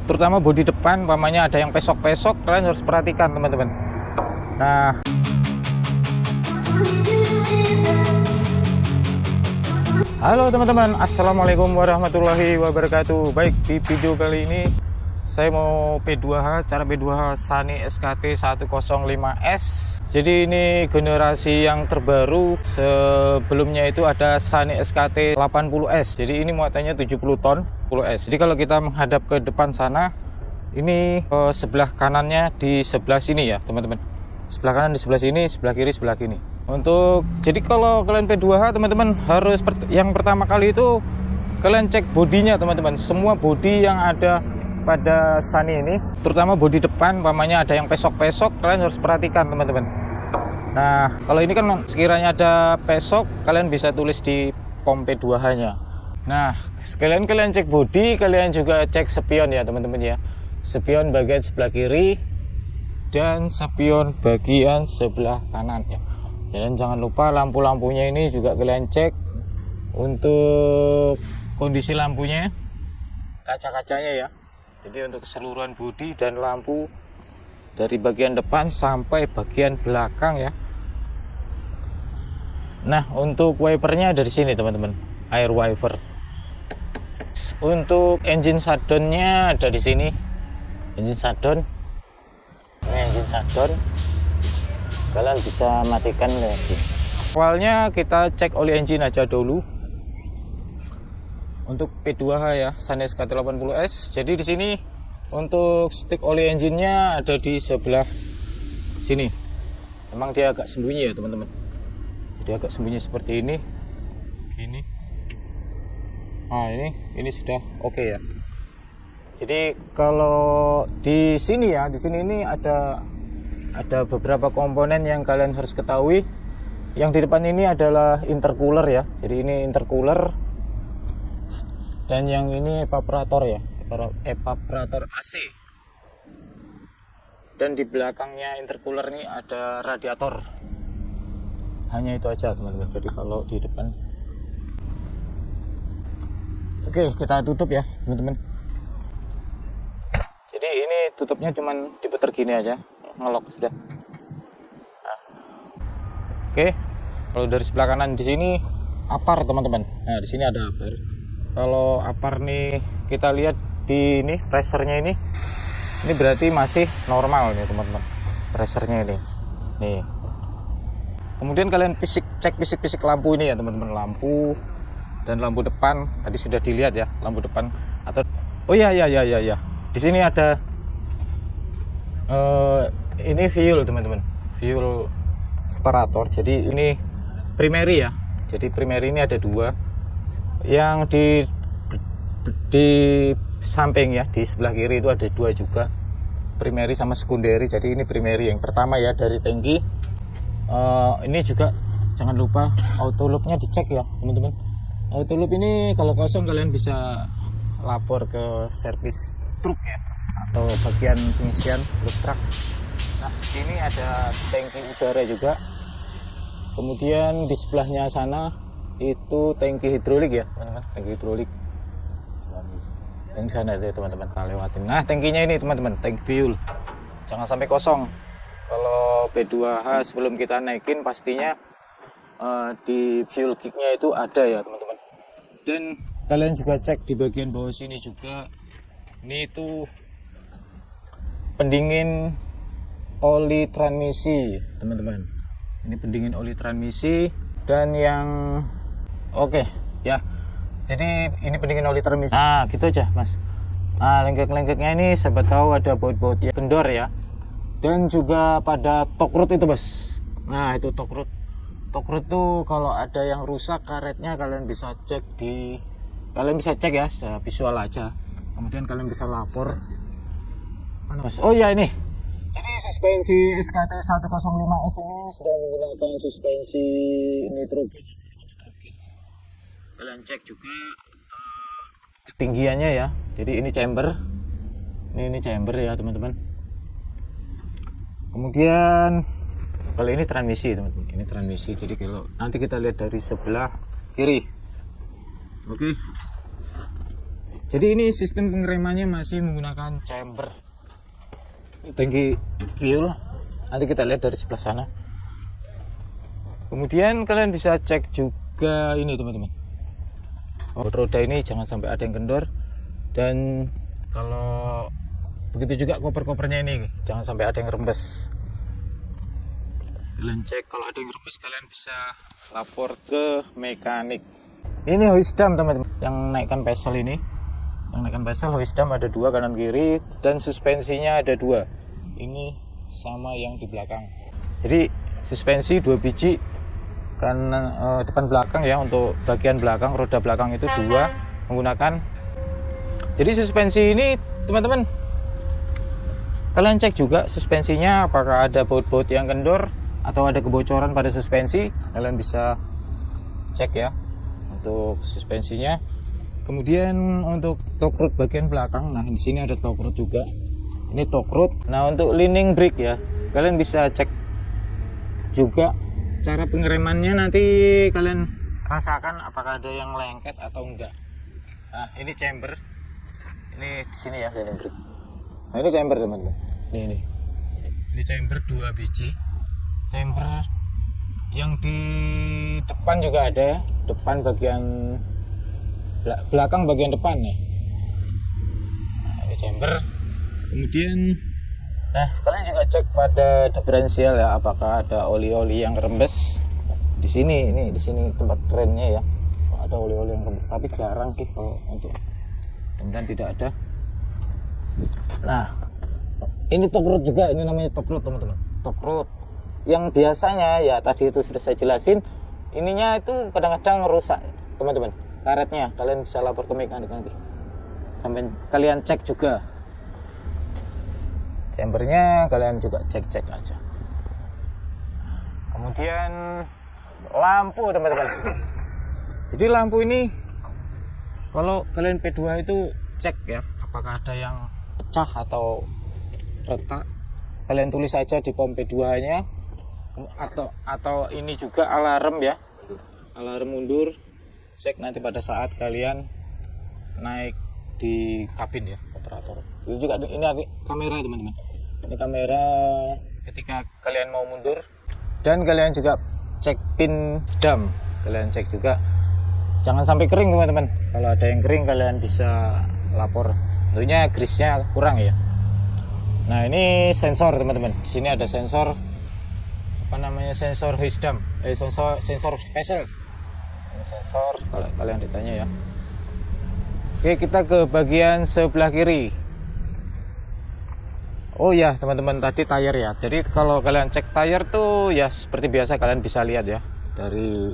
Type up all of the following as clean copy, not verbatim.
terutama bodi depan, umpamanya ada yang pesok-pesok, kalian harus perhatikan teman-teman. Nah, halo teman-teman, assalamualaikum warahmatullahi wabarakatuh. Baik, di video kali ini saya mau P2H, cara P2H Sunny SKT 105S. Jadi ini generasi yang terbaru. Sebelumnya itu ada Sunny SKT 80S. Jadi ini muatannya 70 ton 10S. Jadi kalau kita menghadap ke depan sana, ini sebelah kanannya di sebelah sini ya teman-teman. Sebelah kanan di sebelah sini, sebelah kiri sebelah kini. Jadi kalau kalian P2H teman-teman, harus yang pertama kali itu kalian cek bodinya teman-teman. Semua bodi yang ada pada Sunny ini, terutama bodi depan, umpamanya ada yang pesok-pesok, kalian harus perhatikan teman-teman. Nah, kalau ini kan sekiranya ada pesok, kalian bisa tulis di pom P2H nya. Nah, sekalian kalian cek bodi, kalian juga cek spion ya teman-teman ya. Spion bagian sebelah kiri dan spion bagian sebelah kanan ya. Dan jangan lupa lampu-lampunya ini juga kalian cek untuk kondisi lampunya, kaca-kacanya ya. Jadi untuk keseluruhan bodi dan lampu dari bagian depan sampai bagian belakang ya. Nah, untuk wipernya dari sini teman-teman, air wiper. Untuk engine shutdown-nya ada di sini. Engine shutdown. Ini engine shutdown. Kalian bisa matikan lagi. Awalnya kita cek oli engine aja dulu. Untuk P2H ya, Sunny SKT 80S. Jadi di sini untuk stick oli engine-nya ada di sebelah sini. Memang dia agak sembunyi ya teman-teman. Jadi agak sembunyi seperti ini. Gini. Nah, ini sudah oke ya. Jadi kalau di sini ya, di sini ini ada beberapa komponen yang kalian harus ketahui. Yang di depan ini adalah intercooler ya. Jadi ini intercooler. Dan yang ini evaporator ya, evaporator AC. Dan di belakangnya intercooler ini ada radiator. Hanya itu aja teman-teman. Jadi kalau di depan, oke, kita tutup ya teman-teman. Jadi ini tutupnya cuman diputar gini aja, ngelok sudah. Nah. Oke, kalau dari sebelah kanan di sini apar teman-teman. Nah, di sini ada apar. Kalau apar nih kita lihat di ini pressure-nya ini berarti masih normal nih teman-teman. Pressure-nya ini. Nih. Kemudian kalian cek fisik lampu ini ya teman-teman, lampu dan lampu depan tadi sudah dilihat ya, lampu depan atau oh ya. Di sini ada ini fuel teman-teman. Fuel separator. Jadi ini primary ya. Jadi primary ini ada dua. Yang di samping ya, di sebelah kiri itu ada dua juga, primary sama secondary. Jadi ini primary yang pertama ya dari tangki. Ini juga jangan lupa auto loop-nya dicek ya teman-teman. Auto loop ini kalau kosong kalian bisa lapor ke servis truk ya, atau bagian pengisian truk truk. Nah, ini ada tangki udara juga. Kemudian di sebelahnya sana itu tangki hidrolik ya teman-teman, tangki hidrolik yang sana itu teman-teman, kita lewatin. Nah, tangkinya ini teman-teman, tangki fuel jangan sampai kosong. Kalau P2H sebelum kita naikin pastinya di fuel kicknya itu ada ya teman-teman. Dan kalian juga cek di bagian bawah sini juga, ini itu pendingin oli transmisi teman-teman. Ini pendingin oli transmisi. Dan yang oke ya, jadi ini pendingin oli transmisi. Nah, gitu aja mas. Nah, lengkek-lengkeknya ini siapa tahu ada baut-baut ya, kendor ya. Dan juga pada tokrut itu mas. Nah, itu tokrut tuh kalau ada yang rusak karetnya, kalian bisa cek ya secara visual aja. Kemudian kalian bisa lapor. Mana mas? Oh ya, ini. Jadi suspensi SKT 105S ini sudah menggunakan suspensi nitrogen. Kalian cek juga ketinggiannya ya. Jadi ini chamber. Ini chamber ya teman-teman. Kemudian kalau ini transmisi teman-teman. Ini transmisi. Jadi kalau nanti kita lihat dari sebelah kiri. Oke. Jadi ini sistem pengeremannya masih menggunakan chamber tangki fuel. Nanti kita lihat dari sebelah sana. Kemudian kalian bisa cek juga ini teman-teman. Roda ini jangan sampai ada yang kendor, dan kalau begitu juga koper-kopernya ini jangan sampai ada yang rembes. Kalian cek, kalau ada yang rembes kalian bisa lapor ke mekanik. Ini hoist dam teman-teman, yang naikkan pesel ini. Yang naikkan pesel hoist dam ada 2 kanan kiri, dan suspensinya ada 2. Ini sama yang di belakang. Jadi suspensi 2 biji kanan depan belakang ya. Untuk bagian belakang, roda belakang itu 2 menggunakan. Jadi suspensi ini teman-teman, kalian cek juga suspensinya apakah ada baut-baut yang kendor atau ada kebocoran pada suspensi. Kalian bisa cek ya untuk suspensinya. Kemudian untuk torque rod bagian belakang, nah di sini ada torque rod juga. Ini torque rod. Nah untuk leaning brake ya, kalian bisa cek juga cara pengeremannya. Nanti kalian rasakan apakah ada yang lengket atau enggak. Nah ini chamber, ini di sini ya leaning brake. Nah ini chamber teman-teman. Ini chamber 2 biji. Chamber yang di depan juga ada, depan bagian belakang bagian depan nih. Nah, ini chamber. Kemudian nah kalian juga cek pada diferensial ya, apakah ada oli-oli yang rembes. Di sini, ini di sini tempat remnya ya, ada oli-oli yang rembes, tapi jarang sih kalau untuk, mudah-mudahan tidak ada. Nah ini torque rod juga, ini namanya torque rod teman-teman. Torque rod yang biasanya ya tadi itu sudah saya jelasin, ininya itu kadang-kadang rusak teman-teman, karetnya. Kalian bisa lapor ke mekanik nanti, sampai kalian cek juga chambernya, kalian juga cek-cek aja. Kemudian lampu teman-teman. Jadi lampu ini kalau kalian P2 itu cek ya, apakah ada yang pecah atau retak, kalian tulis saja di pom P2 nya. Atau ini juga alarm ya, alarm mundur. Cek nanti pada saat kalian naik di kabin ya, operator. Itu juga ini kamera teman-teman. Ini kamera ketika kalian mau mundur. Dan kalian juga cek pin dam, kalian cek juga jangan sampai kering teman-teman. Kalau ada yang kering kalian bisa lapor, tentunya grease-nya kurang ya. Nah ini sensor teman-teman, di sini ada sensor, apa namanya, sensor hoist dam, sensor pesel. Ini sensor kalau kalian ditanya ya. Oke, kita ke bagian sebelah kiri. Oh ya teman-teman, tadi tire ya. Jadi kalau kalian cek tire tuh ya seperti biasa, kalian bisa lihat ya dari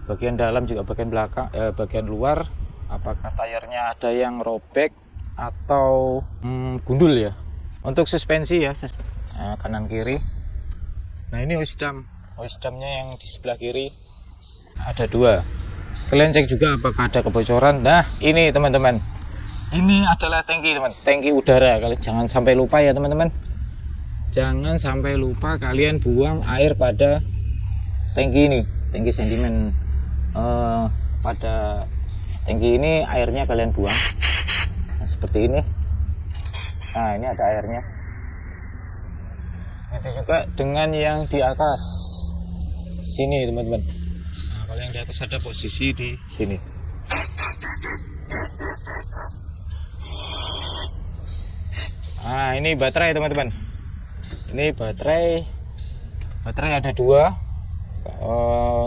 bagian dalam juga bagian belakang, bagian luar, apakah tire-nya ada yang robek atau gundul ya. Untuk suspensi ya, kanan kiri. Nah ini hoist damnya yang di sebelah kiri ada 2. Kalian cek juga apakah ada kebocoran. Nah ini teman-teman, ini adalah tangki udara. Kalian jangan sampai lupa ya teman-teman, jangan sampai lupa kalian buang air pada tangki ini, tangki sedimen. Pada tangki ini airnya kalian buang, nah, seperti ini. Nah ini ada airnya. Itu juga dengan yang di atas sini teman-teman. Nah kalau yang di atas ada posisi di sini. Nah ini baterai teman-teman. Ini baterai ada 2.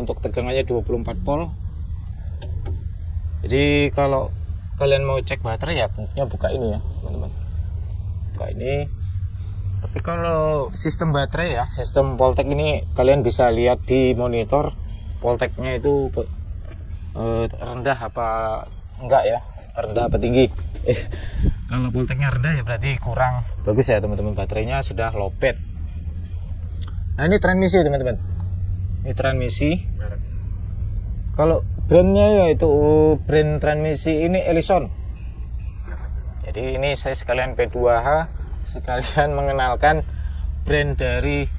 Untuk tegangannya 24 volt. Jadi kalau kalian mau cek baterai ya buka ini ya teman-teman, buka ini. Tapi kalau sistem baterai ya, sistem voltek ini kalian bisa lihat di monitor volteknya itu rendah apa enggak ya, rendah apa tinggi. Kalau volteknya rendah ya berarti kurang bagus ya teman-teman, baterainya sudah lowbat. Nah ini transmisi teman-teman, ini transmisi. Kalau brandnya yaitu brand transmisi ini Ellison. Jadi ini saya sekalian P2H sekalian mengenalkan brand dari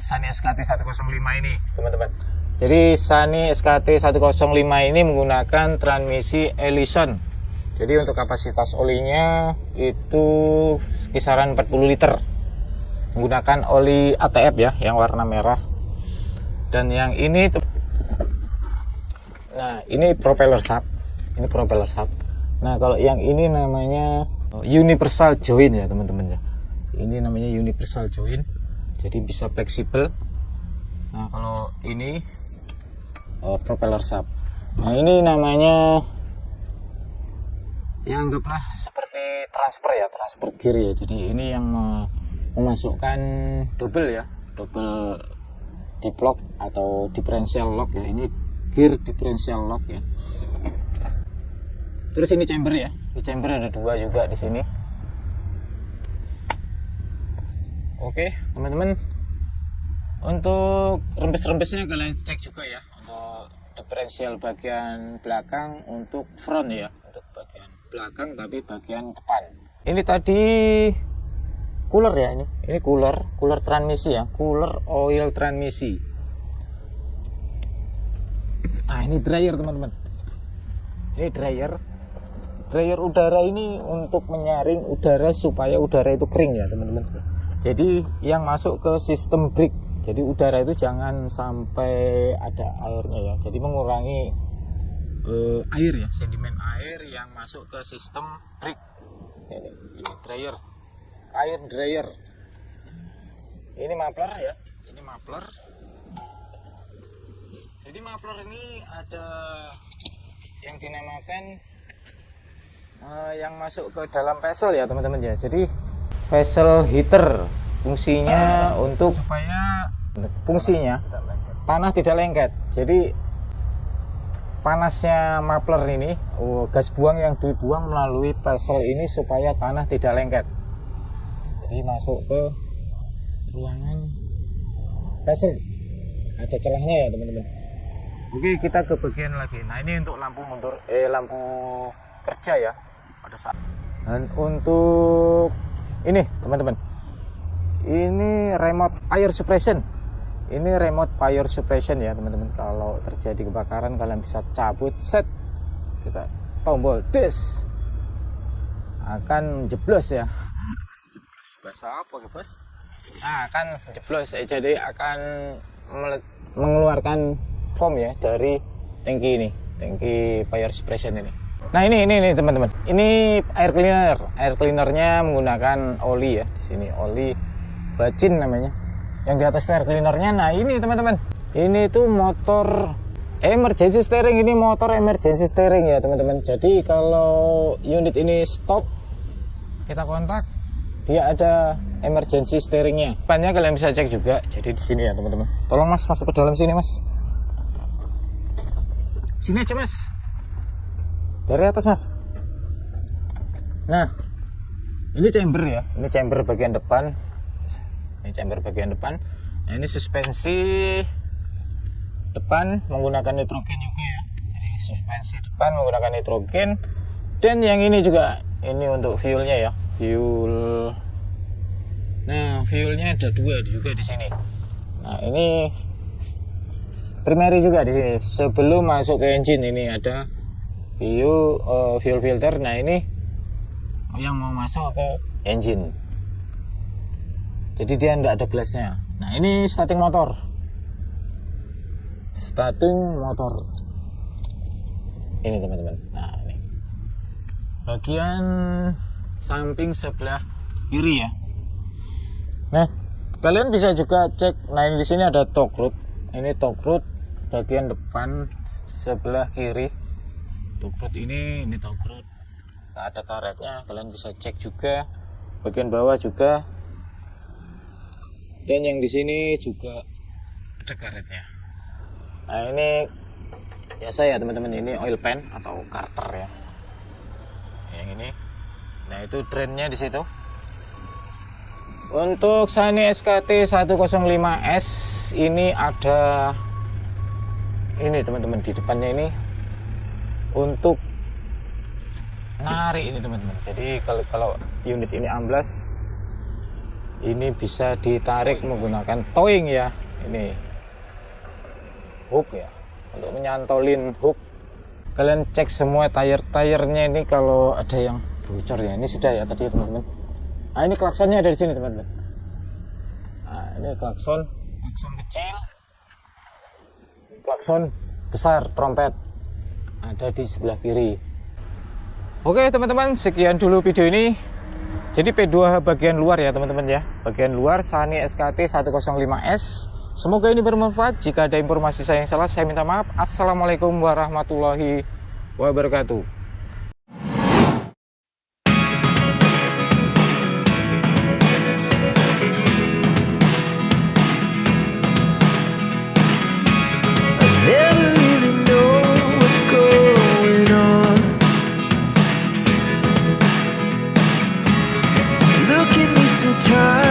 Sunny SKT 105 ini teman-teman. Jadi Sunny SKT 105 ini menggunakan transmisi Ellison. Jadi untuk kapasitas olinya itu kisaran 40 liter. Menggunakan oli ATF ya, yang warna merah. Dan yang ini, nah ini propeller sub. Ini propeller sub. Nah kalau yang ini namanya universal joint ya teman-teman ya. Ini namanya universal joint. Jadi bisa fleksibel. Nah kalau ini propeller sub. Nah ini namanya, ya anggaplah seperti transfer ya, transfer gear ya. Jadi ini yang memasukkan double ya, double deep lock atau differential lock ya. Ini gear differential lock ya. Terus ini chamber ya, di chamber ada dua juga di sini. Oke teman-teman, untuk rempes-rempesnya kalian cek juga ya. Untuk differential bagian belakang, untuk front ya, untuk bagian belakang tapi bagian depan. Ini tadi cooler ya, ini cooler transmisi ya, cooler oil transmisi. Nah ini dryer teman-teman, ini dryer udara ini untuk menyaring udara supaya udara itu kering ya teman-teman. Jadi yang masuk ke sistem break, jadi udara itu jangan sampai ada airnya ya, jadi mengurangi air ya, sedimen air yang masuk ke sistem break. Ini dryer, air dryer. Ini muffler ya, ini muffler. Jadi muffler ini ada yang dinamakan yang masuk ke dalam vessel ya teman-teman ya. Jadi vessel heater fungsinya untuk supaya tanah tidak lengket. Jadi panasnya muffler ini, gas buang yang dibuang melalui vessel ini supaya tanah tidak lengket. Jadi masuk ke ruangan vessel, ada celahnya ya teman-teman. Oke, kita ke bagian lagi. Nah ini untuk lampu mundur, lampu kerja ya pada saat. Dan untuk ini teman-teman, ini remote fire suppression. Ini remote fire suppression ya teman-teman. Kalau terjadi kebakaran kalian bisa cabut, set, kita tombol des, akan jeblos ya. Jeblos bahasa apa ya bos? Nah, akan jeblos ya, jadi akan mengeluarkan foam ya dari tangki ini, tangki fire suppression ini. Nah ini teman-teman, ini air cleaner. Air cleanernya menggunakan oli ya, di sini oli bacin namanya. Yang di atas air cleanernya, nah ini teman-teman, ini tuh motor emergency steering. Ini motor emergency steering ya teman-teman. Jadi kalau unit ini stop, kita kontak, dia ada emergency steeringnya. Depannya kalian bisa cek juga. Jadi di sini ya teman-teman. Tolong mas masuk ke dalam sini mas. Sini aja mas. Dari atas mas. Nah, ini chamber ya. Ini chamber bagian depan. Ini chamber bagian depan. Nah ini suspensi depan menggunakan nitrogen juga ya. Jadi suspensi depan menggunakan nitrogen. Dan yang ini juga, ini untuk fuelnya ya, fuel. Nah fuelnya ada dua juga di sini. Nah ini primary juga di sini. Sebelum masuk ke engine ini ada fuel filter. Nah ini yang mau masuk ke engine. Jadi dia tidak ada gelasnya. Nah ini starting motor. Starting motor. Ini teman-teman. Nah ini bagian samping sebelah kiri ya. Nah kalian bisa juga cek. Nah ini di sini ada torque rod. Ini torque rod bagian depan sebelah kiri. Torque rod ini torque rod. Nah, ada karetnya. Kalian bisa cek juga. Bagian bawah juga. Dan yang di sini juga ada karetnya. Nah ini biasa ya teman-teman, ini oil pan atau carter ya. Yang ini, nah itu drainnya di situ. Untuk Sany SKT 105S ini ada ini teman-teman, di depannya ini untuk narik ini teman-teman. Jadi kalau unit ini amblas, ini bisa ditarik menggunakan towing ya. Ini hook ya, untuk menyantolin hook kalian cek semua tire-tirenya ini kalau ada yang bocor ya. Ini sudah ya tadi ya teman-teman. Nah ini klaksonnya ada di sini teman-teman. Nah ini klakson kecil, klakson besar trompet ada di sebelah kiri. Oke teman-teman, sekian dulu video ini. Jadi P2H bagian luar ya teman-teman ya, bagian luar Sunny SKT 105S. Semoga ini bermanfaat. Jika ada informasi saya yang salah, saya minta maaf. Assalamualaikum warahmatullahi wabarakatuh. Time